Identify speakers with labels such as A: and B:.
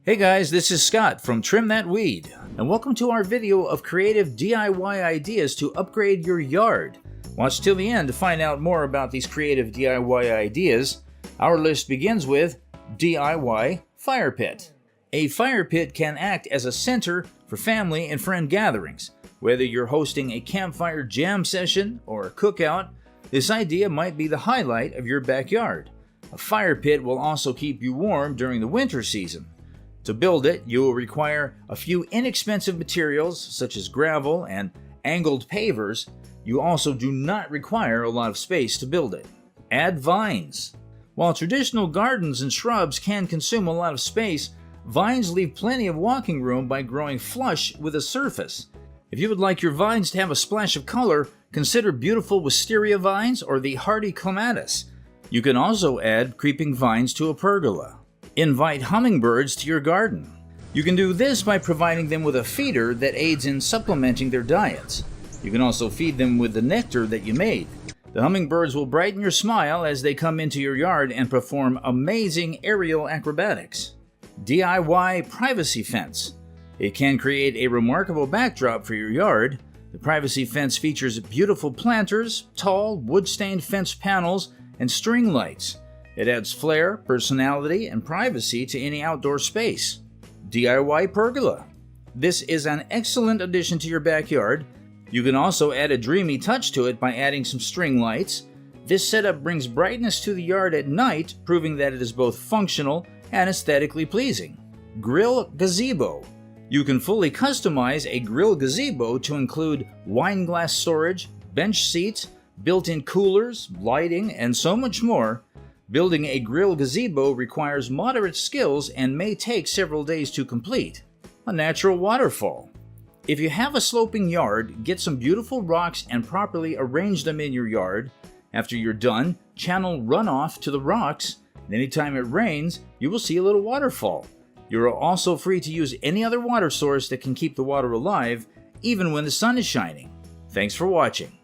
A: Hey guys, this is Scott from Trim That Weed, and welcome to our video of creative DIY ideas to upgrade your yard. Watch till the end to find out more about these creative DIY ideas. Our list begins with DIY fire pit. A fire pit can act as a center for family and friend gatherings. Whether you're hosting a campfire jam session or a cookout, this idea might be the highlight of your backyard. A fire pit will also keep you warm during the winter season. To build it, you will require a few inexpensive materials such as gravel and angled pavers. You also do not require a lot of space to build it. Add vines. While traditional gardens and shrubs can consume a lot of space, vines leave plenty of walking room by growing flush with the surface. If you would like your vines to have a splash of color, consider beautiful wisteria vines or the hardy clematis. You can also add creeping vines to a pergola. Invite hummingbirds to your garden. You can do this by providing them with a feeder that aids in supplementing their diets. You can also feed them with the nectar that you made. The hummingbirds will brighten your smile as they come into your yard and perform amazing aerial acrobatics. DIY privacy fence. It can create a remarkable backdrop for your yard. The privacy fence features beautiful planters, tall, wood-stained fence panels, and string lights. It adds flair, personality, and privacy to any outdoor space. DIY pergola. This is an excellent addition to your backyard. You can also add a dreamy touch to it by adding some string lights. This setup brings brightness to the yard at night, proving that it is both functional and aesthetically pleasing. Grill gazebo. You can fully customize a grill gazebo to include wine glass storage, bench seats, built-in coolers, lighting, and so much more. Building a grill gazebo requires moderate skills and may take several days to complete. A natural waterfall. If you have a sloping yard, get some beautiful rocks and properly arrange them in your yard. After you're done, channel runoff to the rocks, and anytime it rains, you will see a little waterfall. You are also free to use any other water source that can keep the water alive, even when the sun is shining. Thanks for watching.